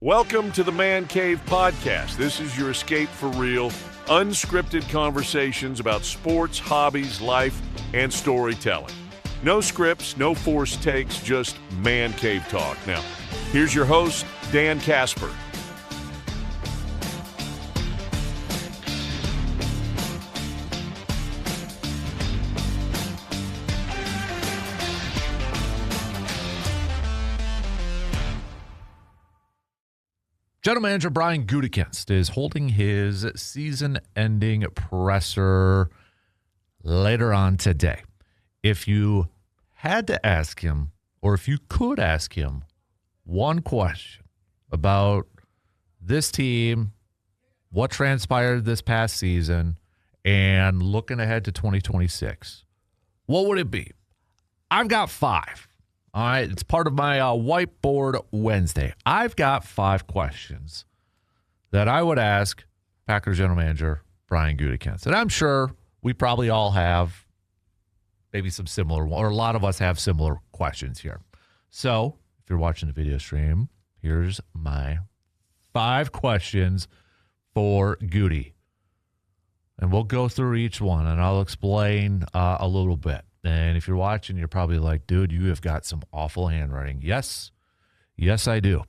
Welcome to the Man Cave Podcast. This is your escape for real, unscripted conversations about sports, hobbies, life, and storytelling. No scripts, no forced takes, just Man Cave talk. Now, here's your host, Dan Kasper. General Manager Brian Gutekunst is holding his season-ending presser later on today. If you had to ask him, or if you could ask him, one question about this team, what transpired this past season, and looking ahead to 2026, what would it be? I've got 5. All right, it's part of my Whiteboard Wednesday. I've got 5 questions that I would ask Packers General Manager Brian Gutekunst. And I'm sure we probably all have maybe some similar, or a lot of us have similar questions here. So if you're watching the video stream, here's my 5 questions for Goody. And we'll go through each one, and I'll explain a little bit. And if you're watching, you're probably like, dude, you have got some awful handwriting. Yes, I do.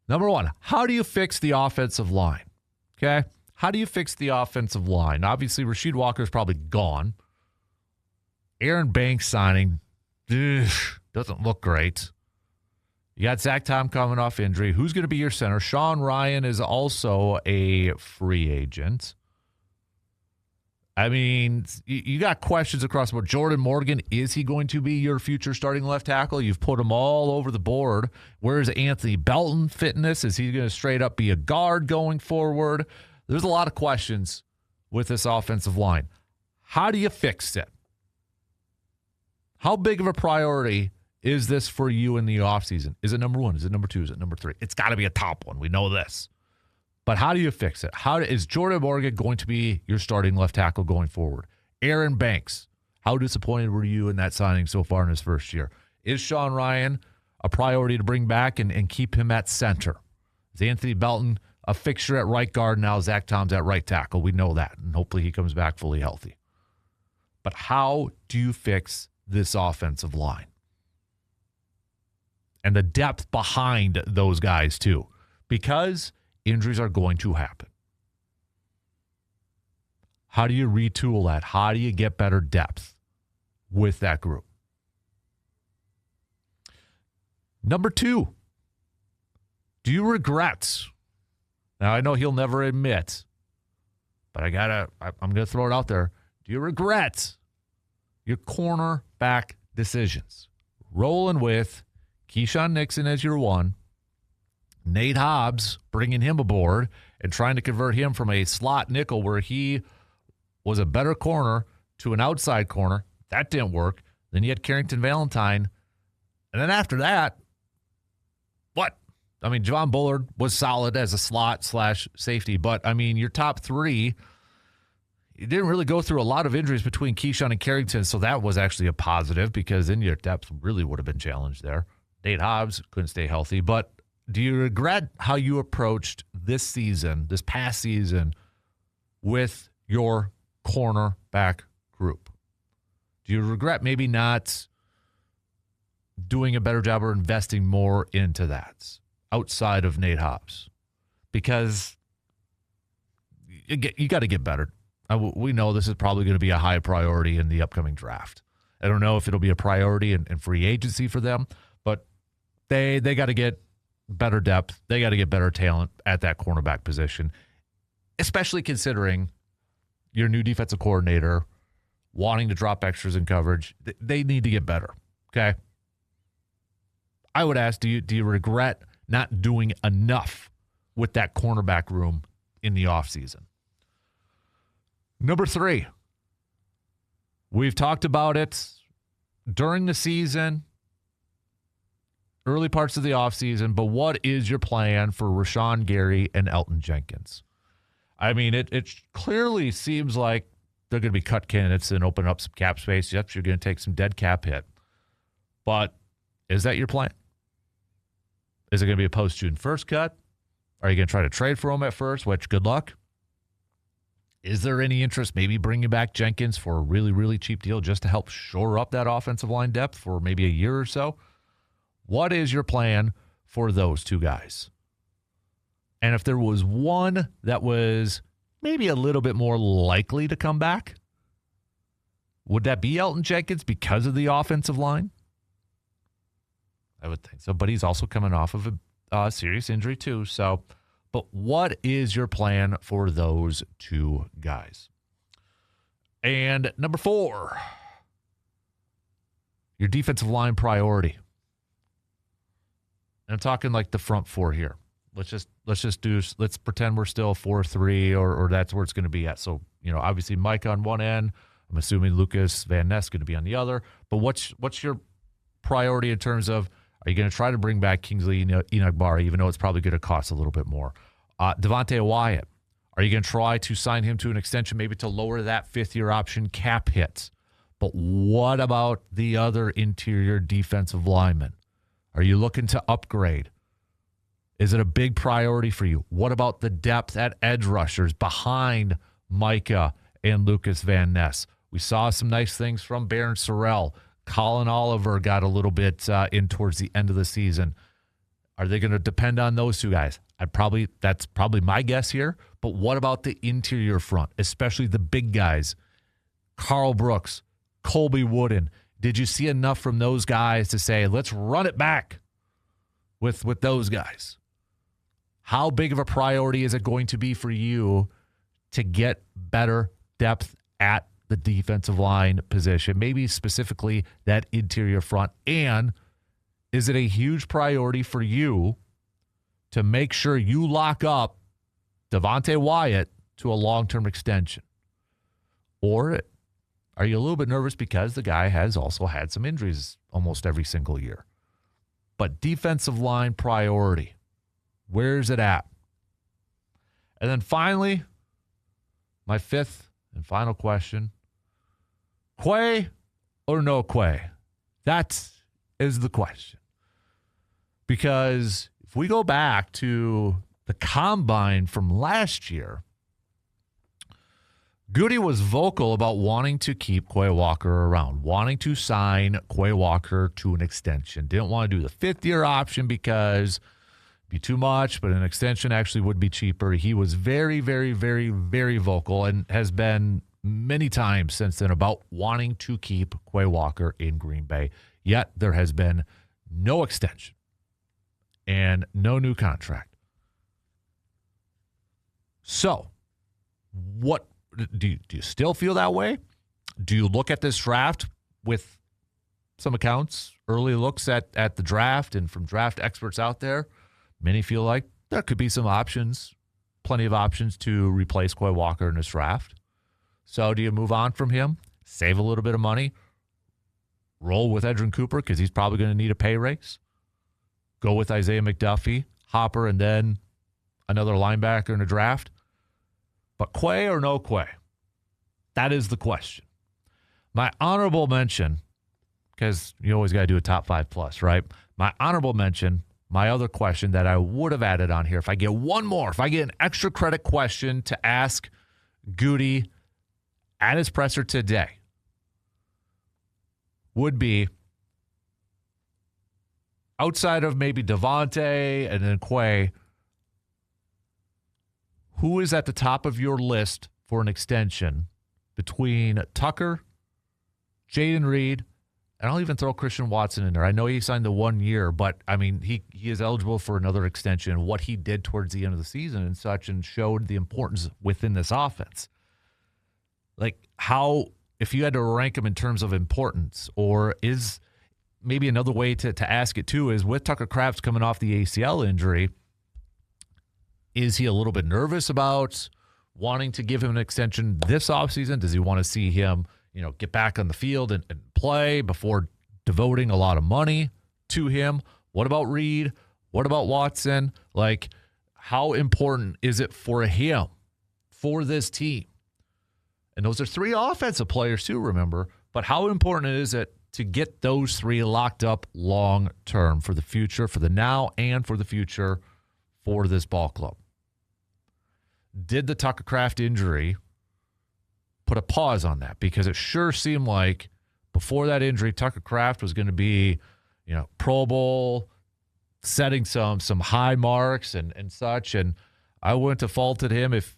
Number 1, how do you fix the offensive line? Okay? How do you fix the offensive line? Obviously, Rashan Walker is probably gone. Aaron Banks signing doesn't look great. You got Zach Tom coming off injury. Who's going to be your center? Sean Ryan is also a free agent. I mean, you got questions across the board. Jordan Morgan, is he going to be your future starting left tackle? You've put him all over the board. Where's Anthony Belton fitness? Is he going to straight up be a guard going forward? There's a lot of questions with this offensive line. How do you fix it? How big of a priority is this for you in the offseason? Is it number 1? Is it number 2? Is it number 3? It's got to be a top one. We know this. But how do you fix it? Is Jordan Morgan going to be your starting left tackle going forward? Aaron Banks, how disappointed were you in that signing so far in his first year? Is Sean Ryan a priority to bring back and keep him at center? Is Anthony Belton a fixture at right guard now? Zach Tom's at right tackle. We know that, and hopefully he comes back fully healthy. But how do you fix this offensive line? And the depth behind those guys, too. Because injuries are going to happen. How do you retool that? How do you get better depth with that group? Number 2, do you regret? Now, I know he'll never admit, but I'm going to throw it out there. Do you regret your cornerback decisions? Rolling with Keyshawn Nixon as your 1, Nate Hobbs, bringing him aboard and trying to convert him from a slot nickel where he was a better corner to an outside corner. That didn't work. Then you had Carrington Valentine. And then after that, what? I mean, Javon Bullard was solid as a slot/safety, but, I mean, your top 3, you didn't really go through a lot of injuries between Keyshawn and Carrington, so that was actually a positive because then your depth really would have been challenged there. Nate Hobbs couldn't stay healthy, but do you regret how you approached this past season, with your cornerback group? Do you regret maybe not doing a better job or investing more into that outside of Nate Hobbs? Because you got to get better. We know this is probably going to be a high priority in the upcoming draft. I don't know if it'll be a priority in free agency for them, but they got to get better depth. They got to get better talent at that cornerback position, especially considering your new defensive coordinator wanting to drop extras in coverage. They need to get better, okay? I would ask, do you regret not doing enough with that cornerback room in the offseason? Number 3, we've talked about it during the season, early parts of the offseason, but what is your plan for Rashan Gary and Elgton Jenkins? I mean, it clearly seems like they're going to be cut candidates and open up some cap space. Yep, you're going to take some dead cap hit. But is that your plan? Is it going to be a post-June 1st cut? Are you going to try to trade for him at first, which good luck? Is there any interest maybe bringing back Jenkins for a really, really cheap deal just to help shore up that offensive line depth for maybe a year or so? What is your plan for those two guys? And if there was one that was maybe a little bit more likely to come back, would that be Elgton Jenkins because of the offensive line? I would think so, but he's also coming off of a serious injury too. So, but what is your plan for those two guys? And number 4, your defensive line priority. And I'm talking like the front 4 here. Let's pretend we're still 4-3 or that's where it's going to be at. So, obviously Mike on one end. I'm assuming Lucas Van Ness going to be on the other. But what's your priority in terms of, are you going to try to bring back Kingsley Enagbare, even though it's probably going to cost a little bit more? Devontae Wyatt, are you going to try to sign him to an extension, maybe to lower that 5th-year option cap hits? But what about the other interior defensive linemen? Are you looking to upgrade? Is it a big priority for you? What about the depth at edge rushers behind Micah and Lucas Van Ness? We saw some nice things from Baron Sorrell. Colin Oliver got a little bit in towards the end of the season. Are they going to depend on those two guys? That's probably my guess here. But what about the interior front, especially the big guys? Carl Brooks, Colby Wooden. Did you see enough from those guys to say, let's run it back with those guys? How big of a priority is it going to be for you to get better depth at the defensive line position, maybe specifically that interior front? And is it a huge priority for you to make sure you lock up Devontae Wyatt to a long-term extension? Or are you a little bit nervous because the guy has also had some injuries almost every single year? But defensive line priority, where's it at? And then finally, my 5th and final question, Quay or no Quay? That is the question. Because if we go back to the combine from last year, Goody was vocal about wanting to keep Quay Walker around, wanting to sign Quay Walker to an extension. Didn't want to do the 5th-year option because it'd be too much, but an extension actually would be cheaper. He was very, very, very, very vocal and has been many times since then about wanting to keep Quay Walker in Green Bay. Yet there has been no extension and no new contract. So, what do you still feel that way? Do you look at this draft with some accounts, early looks at the draft, and from draft experts out there, many feel like there could be some options, plenty of options to replace Quay Walker in this draft. So do you move on from him, save a little bit of money, roll with Edgerrin Cooper because he's probably going to need a pay raise, go with Isaiah McDuffie, Hopper, and then another linebacker in a draft? But Quay or no Quay? That is the question. My honorable mention, because you always got to do a top 5 plus, right? My honorable mention, my other question that I would have added on here, if I get one more, if I get an extra credit question to ask Goody at his presser today, would be outside of maybe Devontae and then Quay, who is at the top of your list for an extension between Tucker, Jaden Reed, and I'll even throw Christian Watson in there. I know he signed the 1 year, but, I mean, he is eligible for another extension. What he did towards the end of the season and such, and showed the importance within this offense. Like, how, if you had to rank them in terms of importance, or is maybe another way to ask it too is, with Tucker Kraft coming off the ACL injury, is he a little bit nervous about wanting to give him an extension this offseason? Does he want to see him, get back on the field and play before devoting a lot of money to him? What about Reed? What about Watson? Like, how important is it for him, for this team? And those are 3 offensive players too, remember. But how important is it to get those three locked up long term for the future, for the now and for the future for this ball club. Did the Tucker Kraft injury put a pause on that? Because it sure seemed like before that injury, Tucker Kraft was going to be, Pro Bowl, setting some high marks and such. And I wouldn't have faulted him if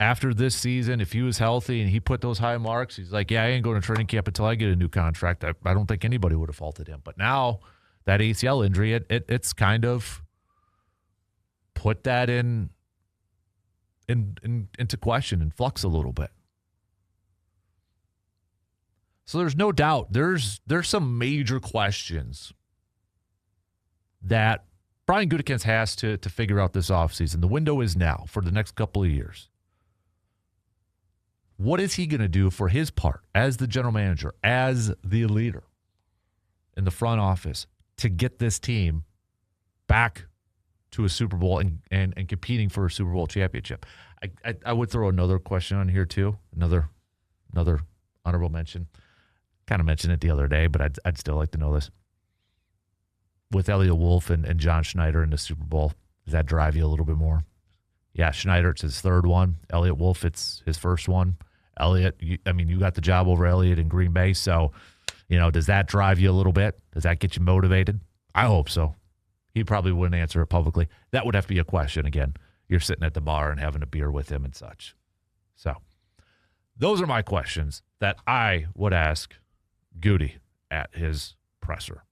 after this season, if he was healthy and he put those high marks, he's like, yeah, I ain't going to training camp until I get a new contract. I don't think anybody would have faulted him. But now that ACL injury, it's kind of put that into question and flux a little bit. So there's no doubt there's some major questions that Brian Gutekunst has to figure out this offseason. The window is now for the next couple of years. What is he going to do for his part as the general manager, as the leader in the front office to get this team back to a Super Bowl and competing for a Super Bowl championship? I would throw another question on here too, another honorable mention. Kind of mentioned it the other day, but I'd still like to know this. With Elliott Wolf and John Schneider in the Super Bowl, does that drive you a little bit more? Yeah, Schneider, it's his third one. Elliott Wolf, it's his first one. Elliott, you got the job over Elliott in Green Bay, so, does that drive you a little bit? Does that get you motivated? I hope so. He probably wouldn't answer it publicly. That would have to be a question again. You're sitting at the bar and having a beer with him and such. So, those are my questions that I would ask Goody at his presser.